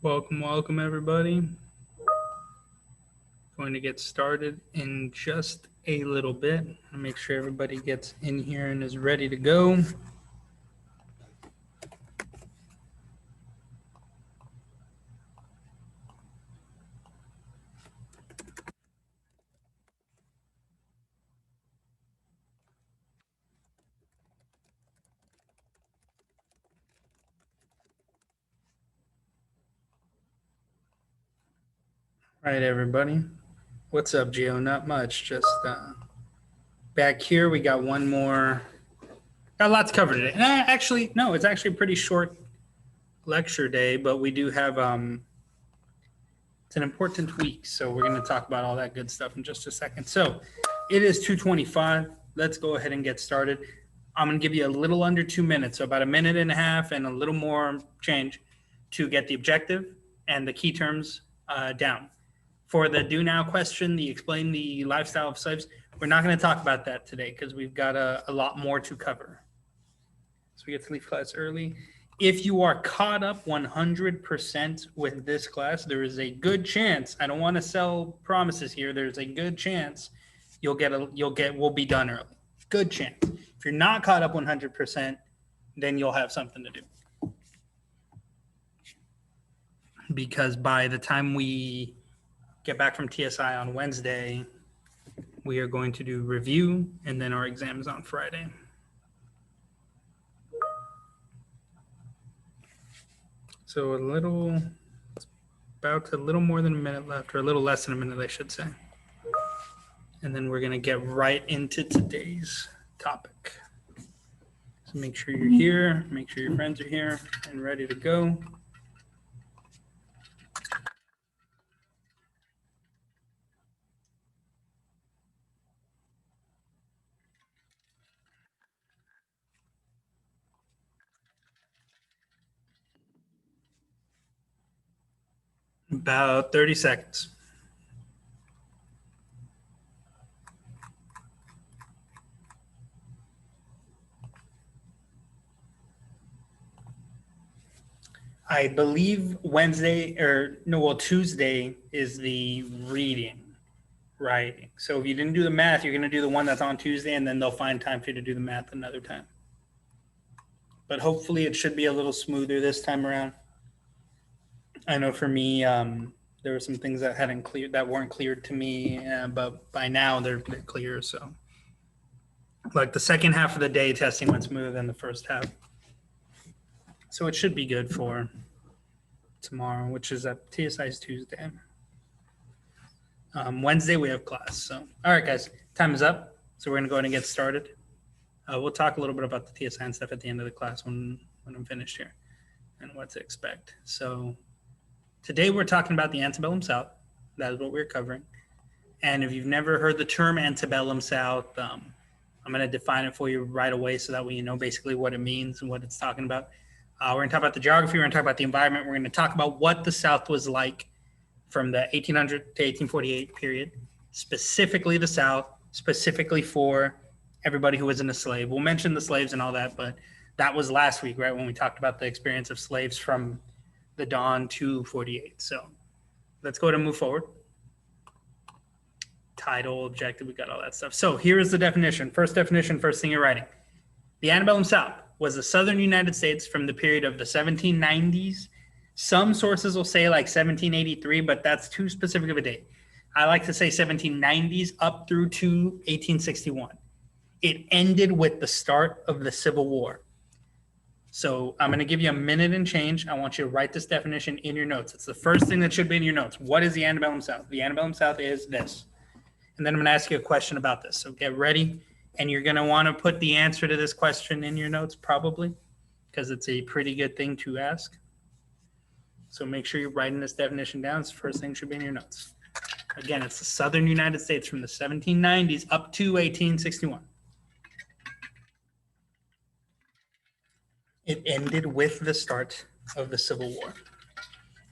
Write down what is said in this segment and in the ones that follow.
Welcome, everybody. Going to get started in just a little bit. I'll make sure everybody gets in here and is ready to go. All right, everybody. What's up, Gio? Not much. Just back here. We got one more. Got a lot to cover today. No, it's actually a pretty short lecture day, but we do have it's an important week, so we're going to talk about all that good stuff in just a second. So it is 2:25. Let's go ahead and get started. I'm going to give you a little under 2 minutes, so about a minute and a half and a little more change to get the objective and the key terms down. For the do now question, the explain the lifestyle of slaves, we're not going to talk about that today because we've got a lot more to cover. So we get to leave class early. If you are caught up 100% with this class, there is a good chance. I don't want to sell promises here. There's a good chance we'll be done early. Good chance. If you're not caught up 100%, then you'll have something to do. Because by the time we get back from TSI on Wednesday, we are going to do review, and then our exam is on Friday. So about a little more than a minute left, or a little less than a minute, I should say. And then we're going to get right into today's topic. So make sure you're here, make sure your friends are here and ready to go. About 30 seconds. I believe Tuesday is the reading, right? So if you didn't do the math, you're going to do the one that's on Tuesday, and then they'll find time for you to do the math another time. But hopefully it should be a little smoother this time around. I know for me, there were some things that weren't cleared to me, but by now they're clear. So, like the second half of the day, testing went smoother than the first half. So it should be good for tomorrow, which is at TSI's Tuesday. Wednesday we have class. So, all right, guys, time is up. So we're gonna go ahead and get started. We'll talk a little bit about the TSI and stuff at the end of the class when I'm finished here and what to expect. So today we're talking about the Antebellum South. That is what we're covering. And if you've never heard the term Antebellum South, I'm going to define it for you right away so that way you know basically what it means and what it's talking about. We're going to talk about the geography. We're going to talk about the environment. We're going to talk about what the South was like from the 1800 to 1848 period, specifically the South, specifically for everybody who wasn't a slave. We'll mention the slaves and all that, but that was last week, right, when we talked about the experience of slaves from the dawn to 48. So let's go ahead and move forward. Title, objective, we got all that stuff. So here is the definition. First definition, first thing you're writing. The Antebellum South was the southern United States from the period of the 1790s. Some sources will say like 1783, but that's too specific of a date. I like to say 1790s up through to 1861. It ended with the start of the Civil War. So I'm going to give you a minute and change. I want you to write this definition in your notes. It's the first thing that should be in your notes. What is the Antebellum South? The Antebellum South is this. And then I'm going to ask you a question about this. So get ready. And you're going to want to put the answer to this question in your notes probably because it's a pretty good thing to ask. So make sure you're writing this definition down. It's the first thing that should be in your notes. Again, it's the southern United States from the 1790s up to 1861. It ended with the start of the Civil War.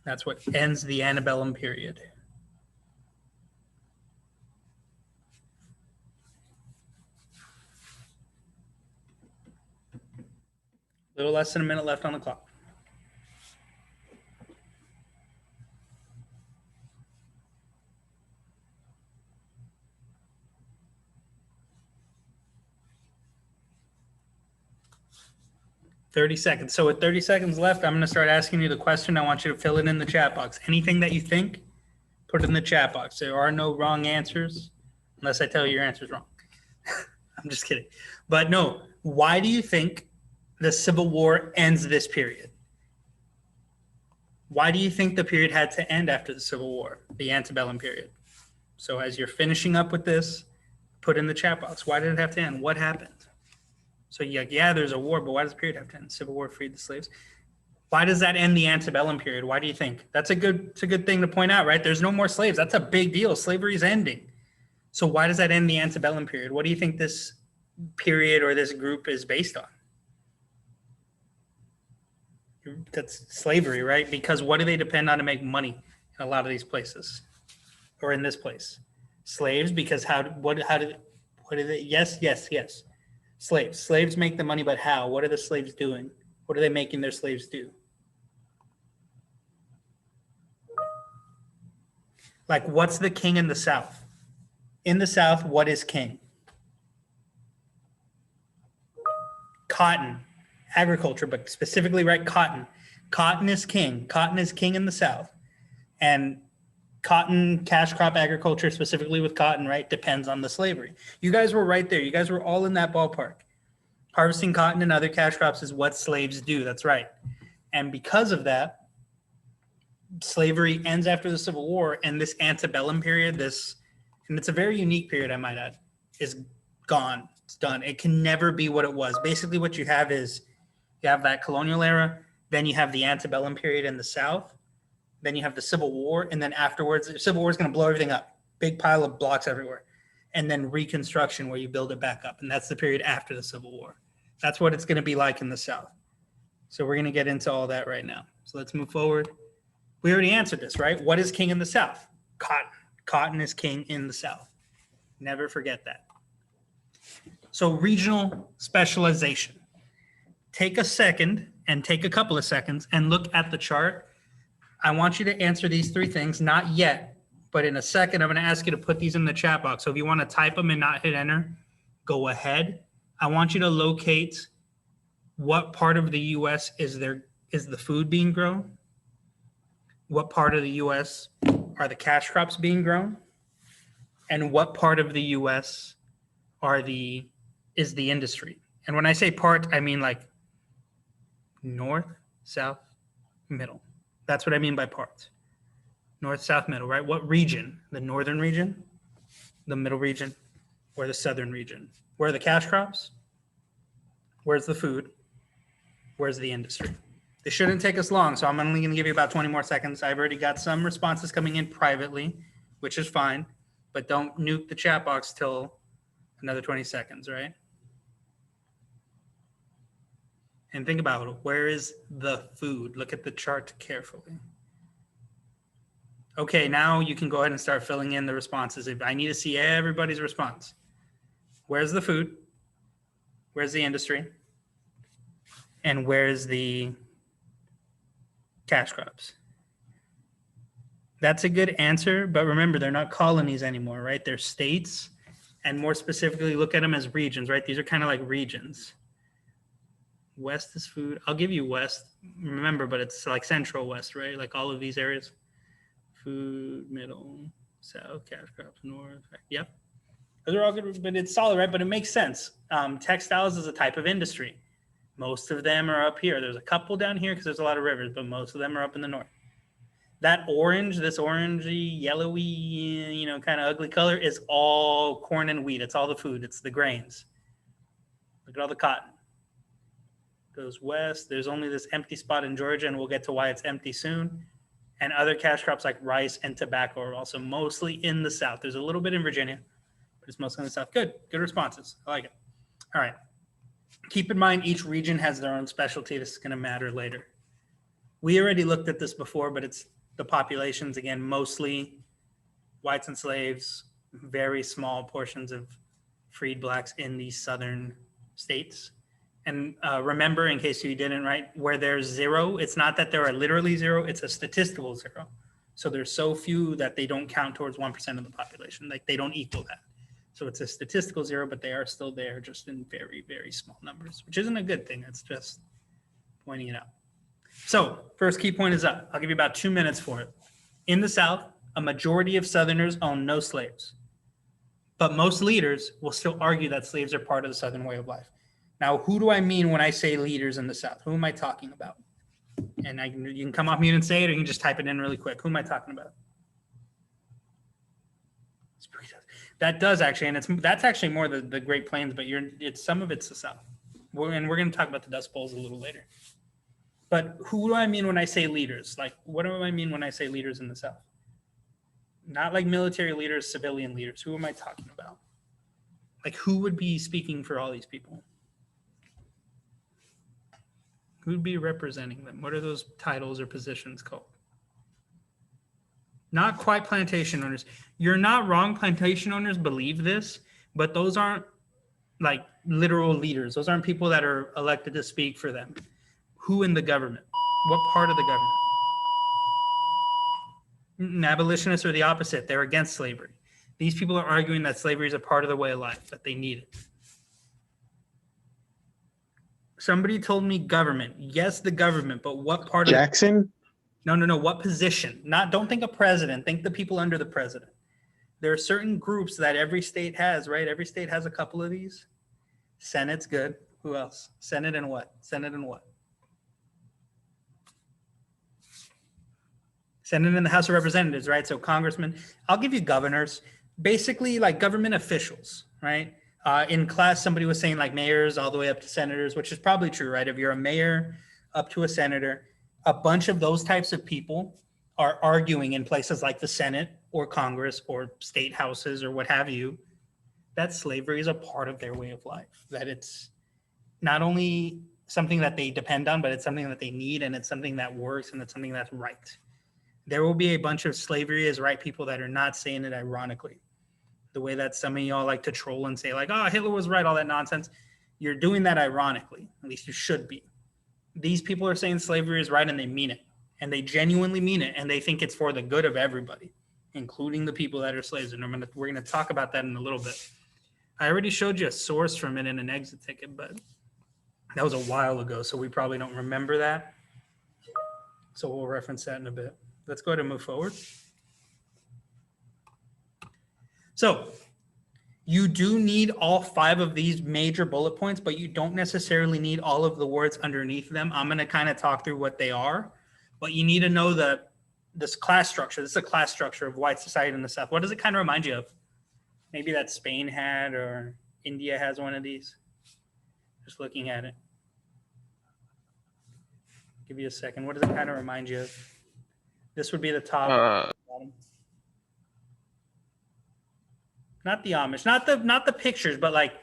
That's what ends the antebellum period. A little less than a minute left on the clock. 30 seconds. So with 30 seconds left, I'm going to start asking you the question. I want you to fill it in the chat box. Anything that you think, put it in the chat box. There are no wrong answers unless I tell you your answer is wrong. I'm just kidding. But no, why do you think the Civil War ends this period? Why do you think the period had to end after the Civil War, the antebellum period? So as you're finishing up with this, put in the chat box. Why did it have to end? What happened? So yeah, there's a war, but why does the period have to end? Civil War freed the slaves. Why does that end the antebellum period? Why do you think? It's a good thing to point out, right? There's no more slaves. That's a big deal. Slavery is ending. So why does that end the antebellum period? What do you think this period or this group is based on? That's slavery, right? Because what do they depend on to make money in a lot of these places, or in this place? Slaves, because how do they? Yes. Slaves make the money, but how? What are the slaves doing? What are they making their slaves do? Like, what's the king in the South? In the South, what is king? Cotton, agriculture, but specifically, right, cotton. Cotton is king. Cotton is king in the South. And cotton, cash crop agriculture, specifically with cotton, right, depends on the slavery. You guys were right there. You guys were all in that ballpark. Harvesting cotton and other cash crops is what slaves do. That's right. And because of that, slavery ends after the Civil War, and this antebellum period, and it's a very unique period, I might add, is gone. It's done. It can never be what it was. Basically, what you have is you have that colonial era, then you have the antebellum period in the South, then you have the Civil War, and then afterwards, the Civil War is going to blow everything up. Big pile of blocks everywhere. And then Reconstruction, where you build it back up. And that's the period after the Civil War. That's what it's going to be like in the South. So we're going to get into all that right now. So let's move forward. We already answered this, right? What is king in the South? Cotton. Cotton is king in the South. Never forget that. So regional specialization. Take a second and take a couple of seconds and look at the chart. I want you to answer these three things, not yet, but in a second, I'm going to ask you to put these in the chat box. So if you want to type them and not hit enter, go ahead. I want you to locate what part of the U.S. is the food being grown? What part of the U.S. are the cash crops being grown? And what part of the U.S. is the industry? And when I say part, I mean like north, south, middle. That's what I mean by parts. North, south, middle, right? What region? The northern region, the middle region, or the southern region? Where are the cash crops? Where's the food? Where's the industry? This shouldn't take us long, so I'm only going to give you about 20 more seconds. I've already got some responses coming in privately, which is fine, but don't nuke the chat box till another 20 seconds, right? And think about it. Where is the food? Look at the chart carefully. Okay, now you can go ahead and start filling in the responses. I need to see everybody's response. Where's the food? Where's the industry? And where's the cash crops? That's a good answer, but remember, they're not colonies anymore, right? They're states, and more specifically, look at them as regions, right? These are kind of like regions. West is food. I'll give you West, remember, but it's like Central West, right? Like all of these areas. Food, middle, south, cash crops, north. Yep. Those are all good, but it's solid, right? But it makes sense. Textiles is a type of industry. Most of them are up here. There's a couple down here because there's a lot of rivers, but most of them are up in the north. That orange, this orangey, yellowy, kind of ugly color is all corn and wheat. It's all the food. It's the grains. Look at all the cotton. Goes west. There's only this empty spot in Georgia, and we'll get to why it's empty soon. And other cash crops like rice and tobacco are also mostly in the South. There's a little bit in Virginia, but it's mostly in the South. Good responses. I like it. All right. Keep in mind, each region has their own specialty. This is going to matter later. We already looked at this before, but it's the populations, again, mostly whites and slaves, very small portions of freed blacks in these southern states. And remember, in case you didn't, right, where there's zero, it's not that there are literally zero, it's a statistical zero. So there's so few that they don't count towards 1% of the population. Like they don't equal that. So it's a statistical zero, but they are still there just in very, very small numbers, which isn't a good thing. It's just pointing it out. So, first key point is up. I'll give you about 2 minutes for it. In the South, a majority of Southerners own no slaves. But most leaders will still argue that slaves are part of the Southern way of life. Now, who do I mean when I say leaders in the South? Who am I talking about? And you can come off mute and say it, or you can just type it in really quick. Who am I talking about? That does actually, and that's actually more the Great Plains, but some of it's the South. And we're going to talk about the Dust Bowls a little later. But who do I mean when I say leaders? Like, what do I mean when I say leaders in the South? Not like military leaders, civilian leaders. Who am I talking about? Like, who would be speaking for all these people? Who would be representing them? What are those titles or positions called? Not quite plantation owners. You're not wrong. Plantation owners believe this, but those aren't like literal leaders. Those aren't people that are elected to speak for them. Who in the government? What part of the government? Abolitionists are the opposite. They're against slavery. These people are arguing that slavery is a part of the way of life, that they need it. Somebody told me government. Yes, the government, but what part of Jackson? No. What position? Don't think of president. Think the people under the president. There are certain groups that every state has, right? Every state has a couple of these. Senate's good. Who else? Senate and what? Senate and what? Senate and the House of Representatives, right? So congressmen. I'll give you governors. Basically, like government officials, right? In class, somebody was saying like mayors all the way up to senators, which is probably true, right? If you're a mayor up to a senator, a bunch of those types of people are arguing in places like the Senate or Congress or state houses or what have you, that slavery is a part of their way of life, that it's not only something that they depend on, but it's something that they need, and it's something that works, and it's something that's right. There will be a bunch of slavery is right people that are not saying it ironically. The way that some of y'all like to troll and say like, oh, Hitler was right, all that nonsense. You're doing that ironically. At least you should be. These people are saying slavery is right, and they mean it. And they genuinely mean it. And they think it's for the good of everybody, including the people that are slaves. And we're going to talk about that in a little bit. I already showed you a source from it in an exit ticket, but that was a while ago, so we probably don't remember that. So we'll reference that in a bit. Let's go ahead and move forward. So you do need all 5 of these major bullet points, but you don't necessarily need all of the words underneath them. I'm going to kind of talk through what they are, but you need to know this class structure. This is a class structure of white society in the South. What does it kind of remind you of? Maybe that Spain had or India has one of these. Just looking at it. Give you a second. What does it kind of remind you of? This would be the top. Bottom. Not the Amish, not the pictures, but like,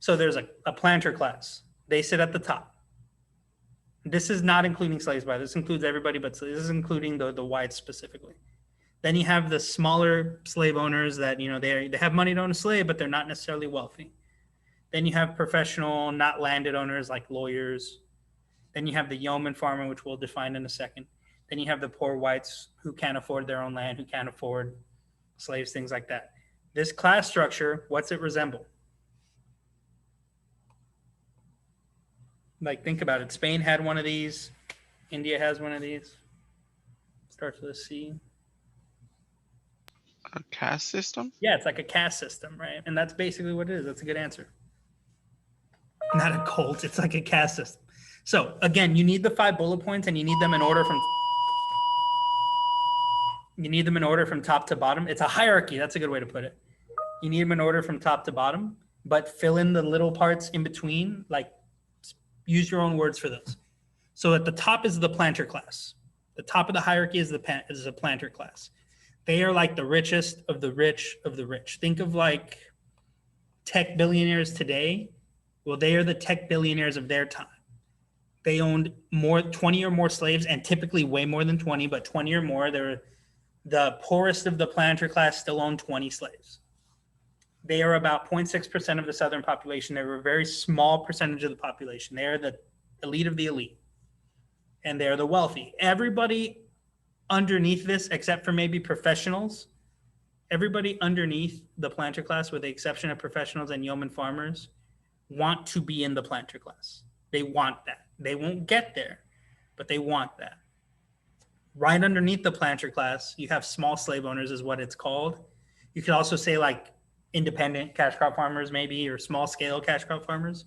so there's a planter class. They sit at the top. This is not including slaves, by this includes everybody, but this is including the whites specifically. Then you have the smaller slave owners that, you know, they have money to own a slave, but they're not necessarily wealthy. Then you have professional, not landed owners like lawyers. Then you have the yeoman farmer, which we'll define in a second. Then you have the poor whites who can't afford their own land, who can't afford slaves, things like that. This class structure, what's it resemble? Like, think about it. Spain had one of these. India has one of these. Starts with a C. A caste system? Yeah, it's like a caste system, right? And that's basically what it is. That's a good answer. Not a cult. It's like a caste system. So, again, you need the 5 bullet points, and you need them in order from top to bottom. It's a hierarchy. That's a good way to put it. You need them in order from top to bottom, but fill in the little parts in between, like use your own words for those. So at the top is the planter class. The top of the hierarchy is the planter class. They are like the richest of the rich of the rich. Think of like tech billionaires today. Well, they are the tech billionaires of their time. They owned 20 or more slaves, and typically way more than 20, but 20 or more. They're the poorest of the planter class still own 20 slaves. They are about 0.6% of the Southern population. They're a very small percentage of the population. They are the elite of the elite, and they're the wealthy. Everybody underneath this, except for maybe professionals, everybody underneath the planter class, with the exception of professionals and yeoman farmers, want to be in the planter class. They want that. They won't get there. but they want that. Right underneath the planter class, you have small slave owners is what it's called. You could also say like independent cash crop farmers maybe, or small scale cash crop farmers.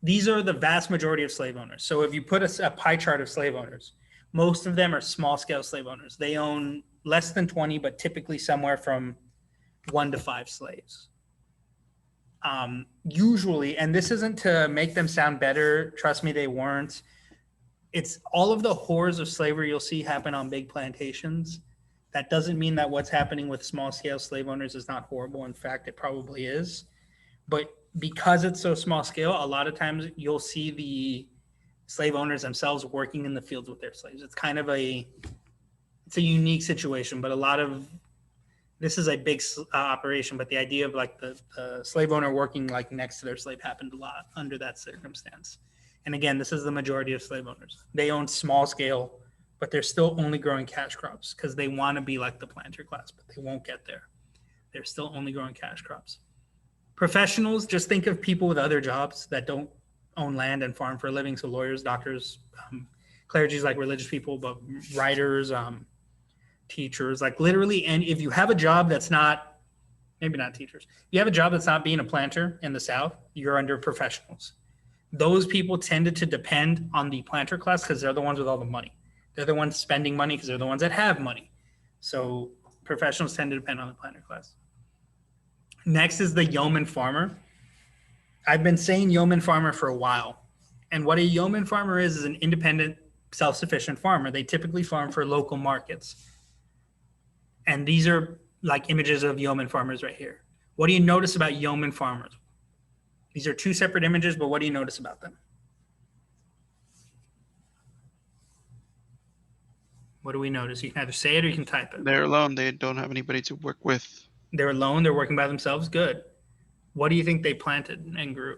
These are the vast majority of slave owners. So if you put a pie chart of slave owners, most of them are small scale slave owners. They own less than 20, but typically somewhere from 1 to 5 slaves. Usually, and this isn't to make them sound better, trust me, they weren't. It's all of the horrors of slavery you'll see happen on big plantations. That doesn't mean that what's happening with small scale slave owners is not horrible. In fact, it probably is. But because it's so small scale, a lot of times you'll see the slave owners themselves working in the fields with their slaves. It's kind of it's a unique situation, but this is a big operation, but the idea of like the slave owner working like next to their slave happened a lot under that circumstance. And again, this is the majority of slave owners. They own small scale, but they're still only growing cash crops because they want to be like the planter class, but they won't get there. They're still only growing cash crops. Professionals, just think of people with other jobs that don't own land and farm for a living. So lawyers, doctors, clergies, like religious people, but writers, teachers, like literally. And if you have a job that's not, maybe not teachers, you have a job that's not being a planter in the South, you're under professionals. Those people tended to depend on the planter class because they're the ones with all the money. They're the ones spending money because they're the ones that have money. So professionals tend to depend on the planter class. Next is the yeoman farmer. I've been saying yeoman farmer for a while. And what a yeoman farmer is an independent, self-sufficient farmer. They typically farm for local markets. And these are like images of yeoman farmers right here. What do you notice about yeoman farmers? These are 2 separate images, but what do you notice about them? What do we notice? You can either say it or you can type it. They're alone. They don't have anybody to work with. They're alone. They're working by themselves. Good. What do you think they planted and grew?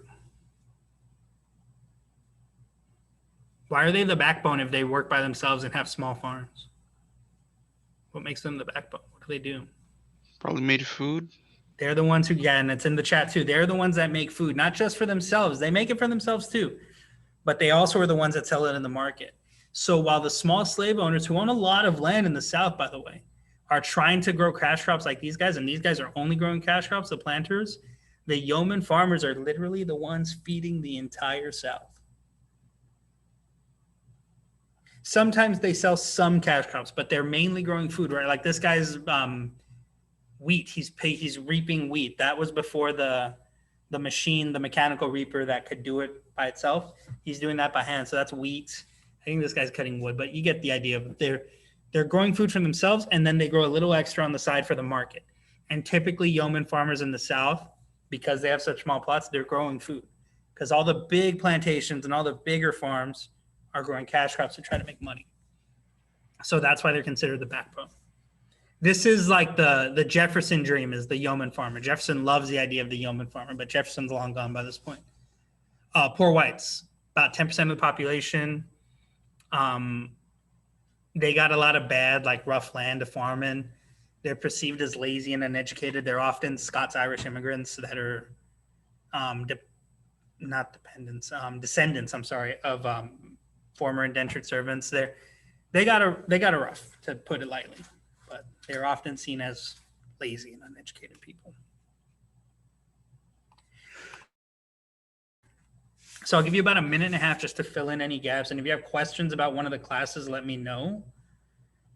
Why are they the backbone if they work by themselves and have small farms? What makes them the backbone? What do they do? Probably made food. They're the ones who, yeah, and it's in the chat too. They're the ones that make food, not just for themselves. They make it for themselves too, but they also are the ones that sell it in the market. So while the small slave owners who own a lot of land in the South, by the way, are trying to grow cash crops like these guys, and these guys are only growing cash crops, the planters, the yeoman farmers are literally the ones feeding the entire South. Sometimes they sell some cash crops, but they're mainly growing food, right? Like this guy's wheat. He's reaping wheat. That was before the machine, the mechanical reaper that could do it by itself. He's doing that by hand. So that's wheat. I think this guy's cutting wood, but you get the idea of they're growing food for themselves, and then they grow a little extra on the side for the market. And typically yeoman farmers in the South, because they have such small plots, they're growing food. Because all the big plantations and all the bigger farms are growing cash crops to try to make money. So that's why they're considered the backbone. This is like the Jefferson dream is the yeoman farmer. Jefferson loves the idea of the yeoman farmer, but Jefferson's long gone by this point. Poor whites, about 10% of the population. They got a lot of bad, like rough land to farm in. They're perceived as lazy and uneducated. They're often Scots-Irish immigrants that are descendants, of former indentured servants. They got a rough, to put it lightly, but they're often seen as lazy and uneducated people. So I'll give you about a minute and a half just to fill in any gaps. And if you have questions about one of the classes, let me know,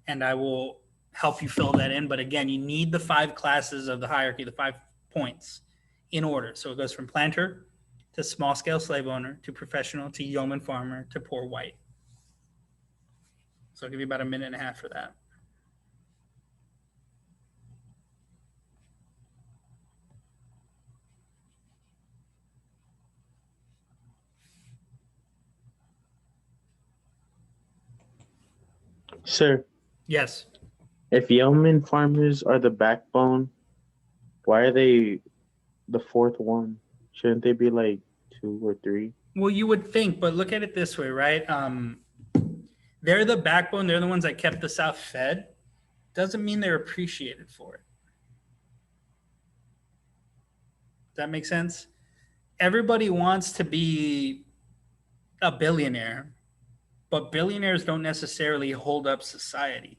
and I will help you fill that in. But again, you need the 5 classes of the hierarchy, the 5 points in order. So it goes from planter to small scale slave owner to professional to yeoman farmer to poor white. So I'll give you about a minute and a half for that. Sir, Yes. if yeoman farmers are the backbone, why are they the 4th one? Shouldn't they be like 2 or 3? Well, you would think, but look at it this way, right? They're the backbone. They're the ones that kept the South fed. Doesn't mean they're appreciated for it. Does that make sense? Everybody wants to be a billionaire, but billionaires don't necessarily hold up society,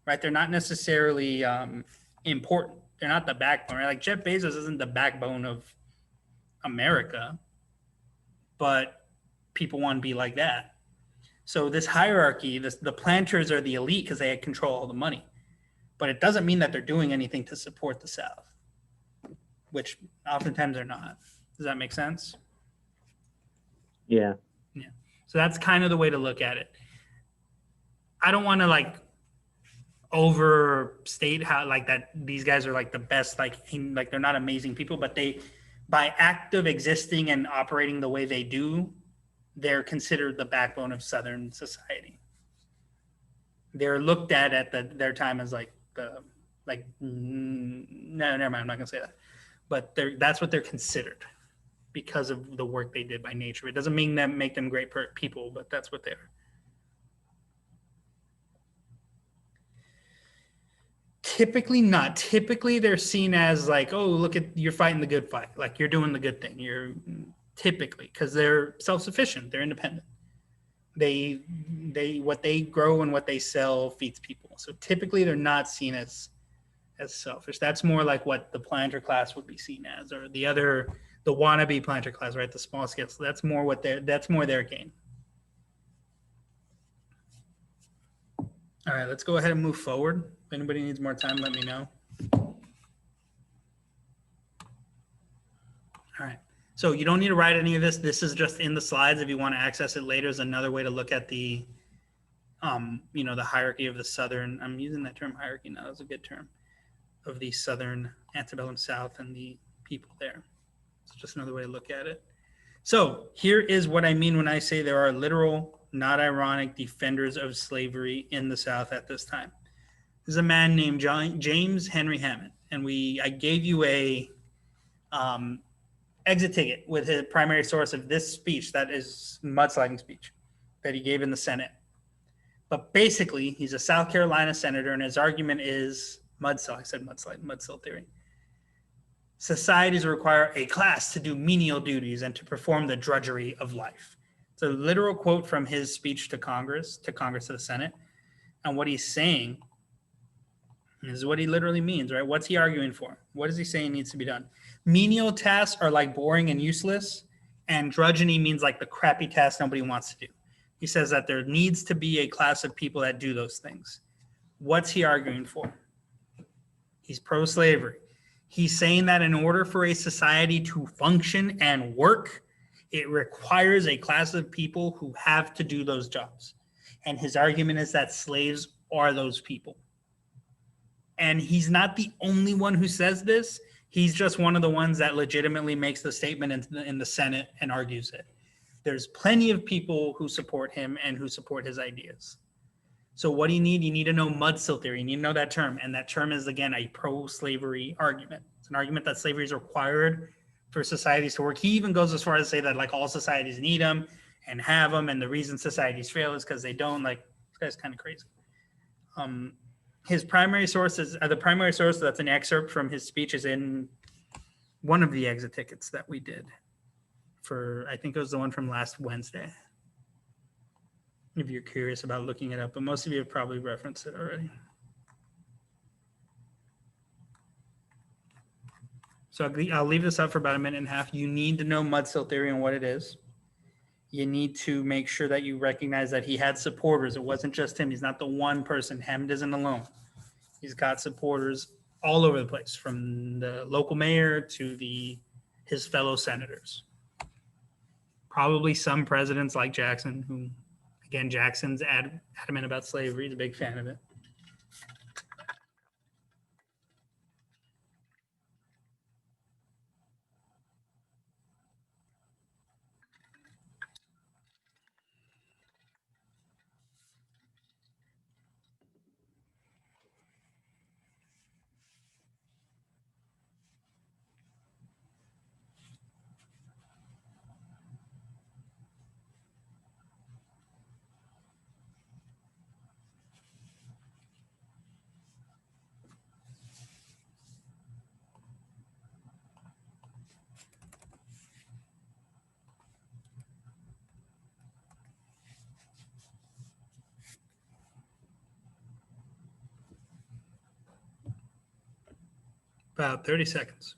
right? They're not necessarily important. They're not the backbone, right? Like Jeff Bezos isn't the backbone of America, but people want to be like that. So this hierarchy, the planters are the elite because they control all the money, but it doesn't mean that they're doing anything to support the South, which oftentimes they're not. Does that make sense? Yeah. Yeah. So that's kind of the way to look at it. I don't want to like overstate how like that these guys are like the best, like they're not amazing people, but they, by act of existing and operating the way they do, they're considered the backbone of Southern society. They're looked at their time as like no, never mind, I'm not gonna say that, but that's what they're considered because of the work they did by nature. It doesn't mean that make them great people, but that's what they are. Typically not. Typically they're seen as like, oh, look at, you're fighting the good fight. Like you're doing the good thing. You're typically, because they're self-sufficient. They're independent. They what they grow and what they sell feeds people. So typically they're not seen as selfish. That's more like what the planter class would be seen as, or the wannabe planter class, right? The small scale. So that's more their gain. All right, let's go ahead and move forward. If anybody needs more time, let me know. All right. So you don't need to write any of this. This is just in the slides. If you want to access it later, is another way to look at the, the hierarchy of the Southern. I'm using that term hierarchy now. That's a good term, of the Southern Antebellum South and the people there. It's just another way to look at it. So here is what I mean when I say there are literal, not ironic defenders of slavery in the South at this time. There's a man named James Henry Hammond, and I gave you a exit ticket with his primary source of this speech, that is mudsliding speech that he gave in the Senate. But basically, he's a South Carolina senator, and his argument is mudslide theory. Societies require a class to do menial duties and to perform the drudgery of life. It's a literal quote from his speech to Congress, to the Senate. And what he's saying is what he literally means, right? What's he arguing for? What is he saying needs to be done? Menial tasks are like boring and useless, and drudgery means like the crappy tasks nobody wants to do. He says that there needs to be a class of people that do those things. What's he arguing for? He's pro-slavery. He's saying that in order for a society to function and work, it requires a class of people who have to do those jobs. And his argument is that slaves are those people. And he's not the only one who says this. He's just one of the ones that legitimately makes the statement in the Senate and argues it. There's plenty of people who support him and who support his ideas. So what do you need? You need to know mudsill theory. You need to know that term. And that term is, again, a pro-slavery argument. It's an argument that slavery is required for societies to work. He even goes as far as to say that like all societies need them and have them. And the reason societies fail is because they don't. Like, this guy's kind of crazy. His primary source is the primary source that's an excerpt from his speech is in one of the exit tickets that we did for, I think it was the one from last Wednesday, if you're curious about looking it up, but most of you have probably referenced it already. So I'll leave this up for about a minute and a half. You need to know mudsill theory and what it is. You need to make sure that you recognize that he had supporters. It wasn't just him. He's not the one person. Hammond isn't alone. He's got supporters all over the place, from the local mayor to his fellow senators. Probably some presidents like Jackson, who, again, Jackson's adamant about slavery. He's a big fan of it. About 30 seconds.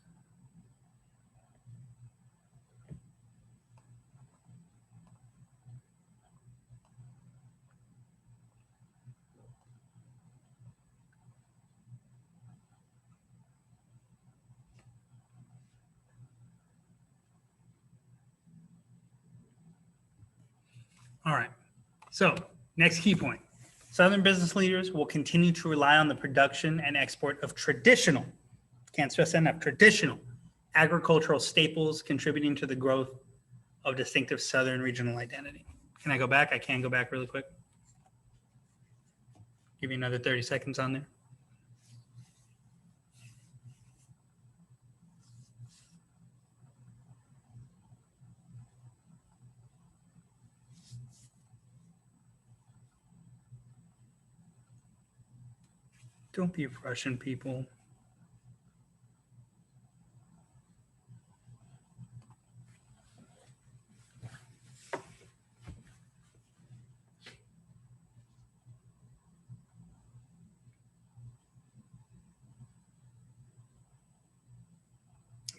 All right. So, next key point. Southern business leaders will continue to rely on the production and export of traditional, can't stress that enough, traditional agricultural staples, contributing to the growth of distinctive Southern regional identity. Can I go back? I can go back really quick. Give you another 30 seconds on there. Don't be rushing people.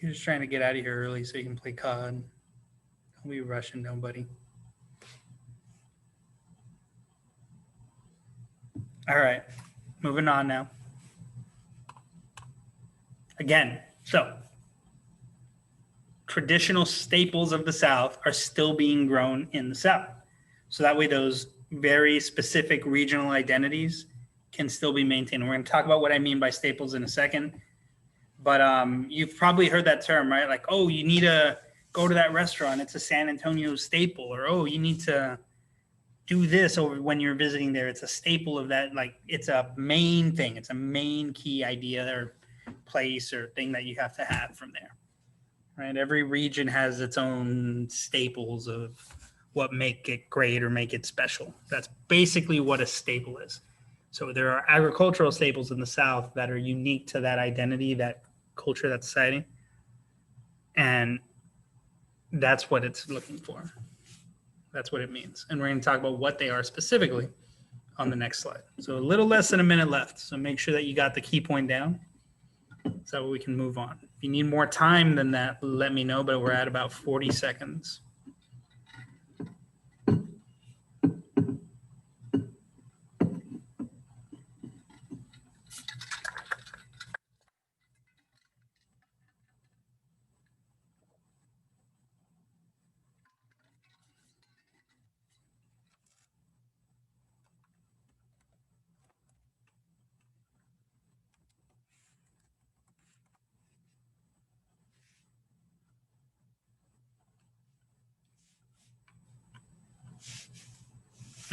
You're just trying to get out of here early so you can play COD. Don't be rushing nobody. All right, moving on now. Again, so traditional staples of the South are still being grown in the South. So that way those very specific regional identities can still be maintained. We're going to talk about what I mean by staples in a second. But you've probably heard that term, right? Like, oh, you need to go to that restaurant. It's a San Antonio staple. Or, oh, you need to do this over when you're visiting there. It's a staple of that. Like, it's a main thing. It's a main key idea or place or thing that you have to have from there, right? Every region has its own staples of what make it great or make it special. That's basically what a staple is. So there are agricultural staples in the South that are unique to that identity, that culture, that society. And that's what it's looking for. That's what it means. And we're going to talk about what they are specifically on the next slide. So a little less than a minute left. So make sure that you got the key point down so we can move on. If you need more time than that, let me know, but we're at about 40 seconds.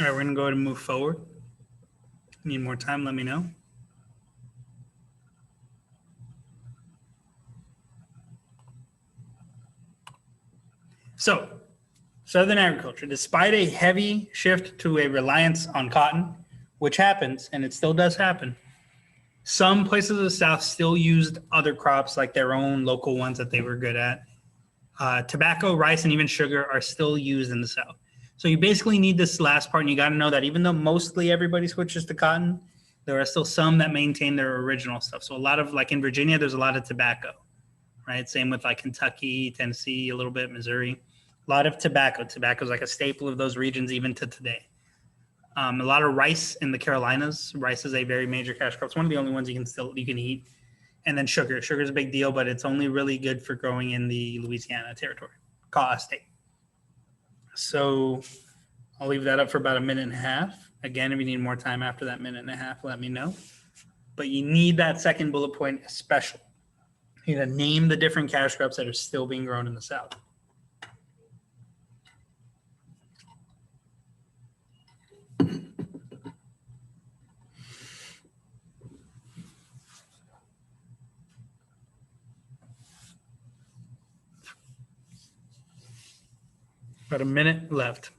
All right, we're going to go ahead and move forward. Need more time, let me know. So, Southern agriculture, despite a heavy shift to a reliance on cotton, which happens, and it still does happen, some places of the South still used other crops like their own local ones that they were good at. Tobacco, rice, and even sugar are still used in the South. So you basically need this last part, and you got to know that even though mostly everybody switches to cotton, there are still some that maintain their original stuff. So a lot of, like in Virginia, there's a lot of tobacco, right? Same with like Kentucky, Tennessee, a little bit, Missouri. A lot of tobacco. Tobacco is like a staple of those regions even to today. A lot of rice in the Carolinas. Rice is a very major cash crop. It's one of the only ones you can eat. And then sugar. Sugar is a big deal, but it's only really good for growing in the Louisiana territory, state. So I'll leave that up for about a minute and a half. Again, if you need more time after that minute and a half, let me know. But you need that second bullet point especially. You need to name the different cash crops that are still being grown in the South. About a minute left.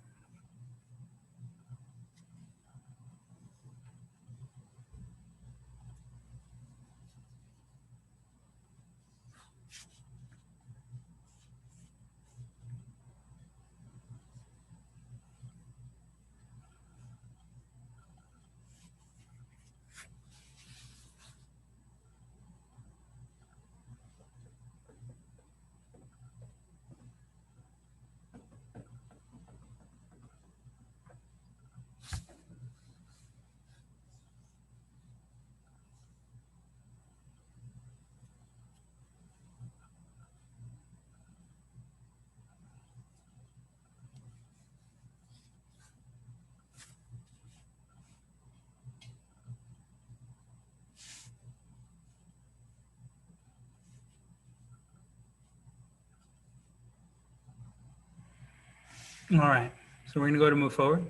All right. So we're going to go to move forward.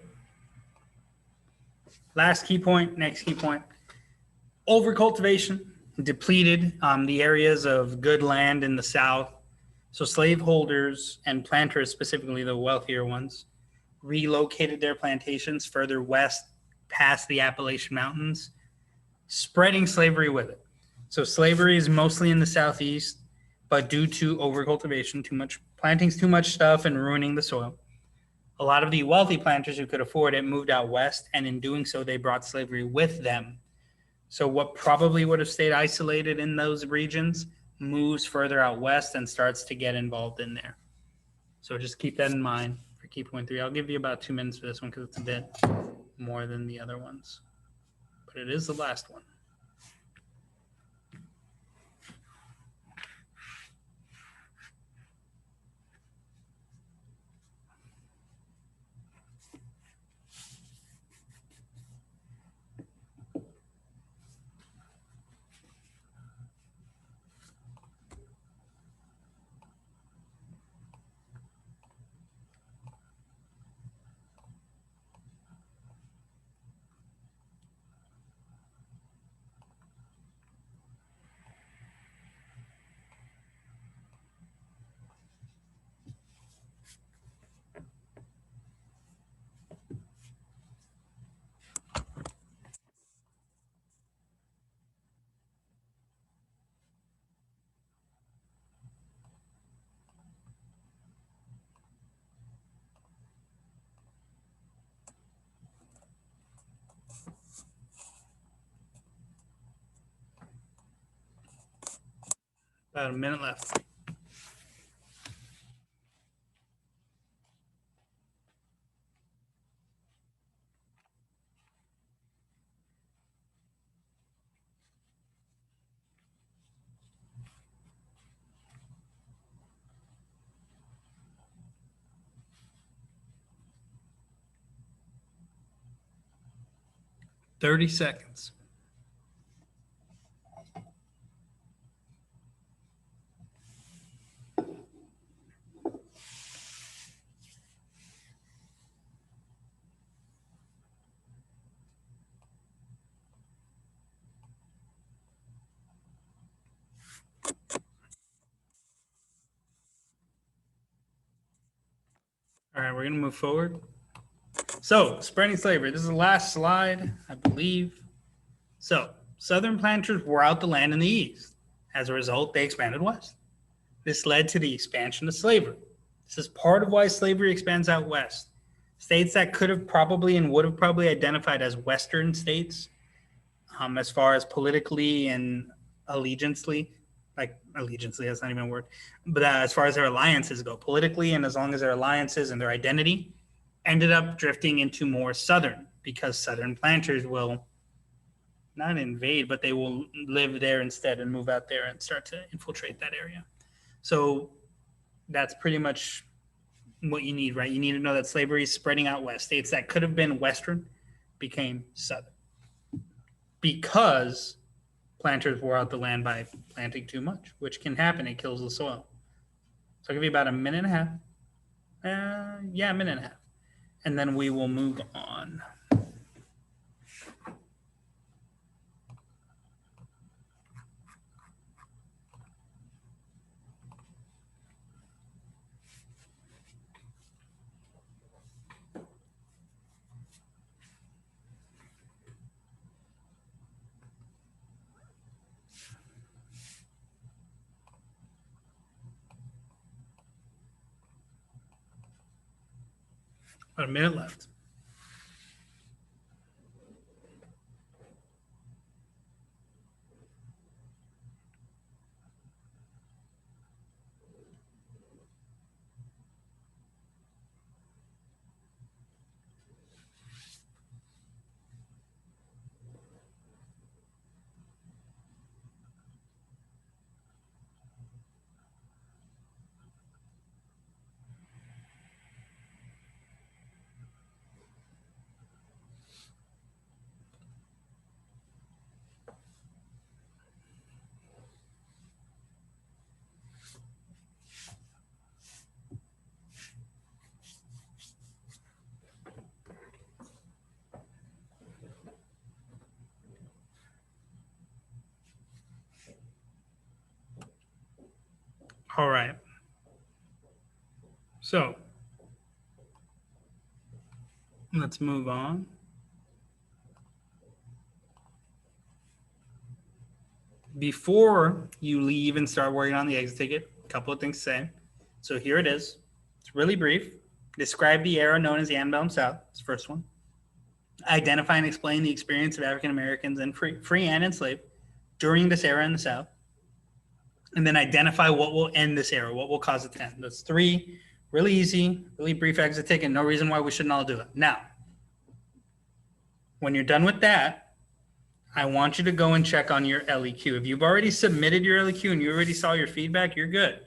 Last key point, next key point. Overcultivation depleted the areas of good land in the South. So slaveholders and planters, specifically the wealthier ones, relocated their plantations further west past the Appalachian Mountains, spreading slavery with it. So slavery is mostly in the Southeast, but due to overcultivation, too much plantings, too much stuff, and ruining the soil, a lot of the wealthy planters who could afford it moved out west, and in doing so, they brought slavery with them. So what probably would have stayed isolated in those regions moves further out west and starts to get involved in there. So just keep that in mind for key point 3. I'll give you about 2 minutes for this one because it's a bit more than the other ones. But it is the last one. About a minute left. $30 seconds. All right, we're going to move forward. So, spreading slavery. This is the last slide, I believe. So, Southern planters wore out the land in the East. As a result, they expanded west. This led to the expansion of slavery. This is part of why slavery expands out west. States that could have probably and would have probably identified as Western states, as far as politically and allegiancely, that's not even a word, but as far as their alliances go, politically, and as long as their alliances and their identity, ended up drifting into more Southern, because Southern planters will not invade, but they will live there instead and move out there and start to infiltrate that area. So that's pretty much what you need, right? You need to know that slavery is spreading out west. States that could have been Western became Southern because planters wore out the land by planting too much, which can happen. It kills the soil. So I'll give you about a minute and a half. A minute and a half. And then we will move on. About a minute left. All right. So let's move on. Before you leave and start working on the exit ticket, a couple of things to say. So here it is. It's really brief. Describe the era known as the Antebellum South. It's the first one. Identify and explain the experience of African Americans and free and enslaved during this era in the South. And then identify what will end this era, what will cause it to end. That's 3 really easy, really brief exit ticket. No reason why we shouldn't all do it. Now, when you're done with that, I want you to go and check on your LEQ. If you've already submitted your LEQ and you already saw your feedback, you're good,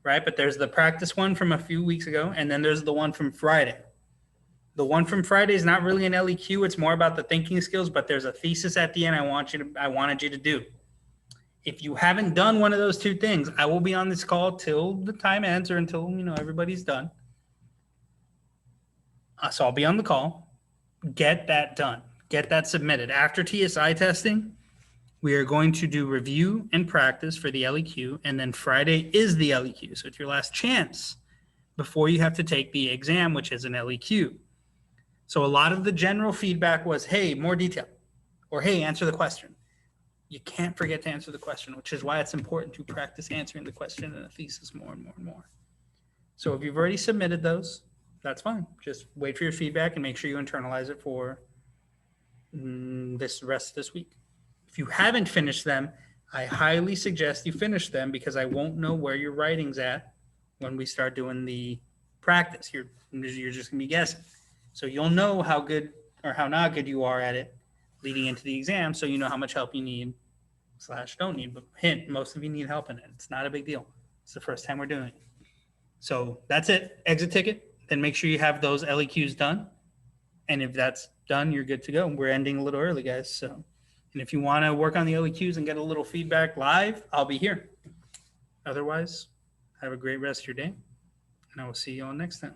right? But there's the practice one from a few weeks ago, and then there's the one from Friday. The one from Friday is not really an LEQ. It's more about the thinking skills, but there's a thesis at the end I wanted you to do. If you haven't done one of those 2 things, I will be on this call till the time ends or until everybody's done. So I'll be on the call. Get that done. Get that submitted. After TSI testing, we are going to do review and practice for the LEQ, and then Friday is the LEQ. So it's your last chance before you have to take the exam, which is an LEQ. So a lot of the general feedback was, hey, more detail, or hey, answer the question. You can't forget to answer the question, which is why it's important to practice answering the question in a thesis more and more and more. So if you've already submitted those, that's fine. Just wait for your feedback and make sure you internalize it for this rest of this week. If you haven't finished them, I highly suggest you finish them because I won't know where your writing's at when we start doing the practice. You're just gonna be guessing. So you'll know how good or how not good you are at it leading into the exam, so you know how much help you need / don't need. But hint, most of you need help in it. It's not a big deal. It's the first time we're doing it. So that's it. Exit ticket. Then make sure you have those LEQs done. And if that's done, you're good to go. We're ending a little early, guys. So, and if you want to work on the LEQs and get a little feedback live, I'll be here. Otherwise, have a great rest of your day. And I will see you all next time.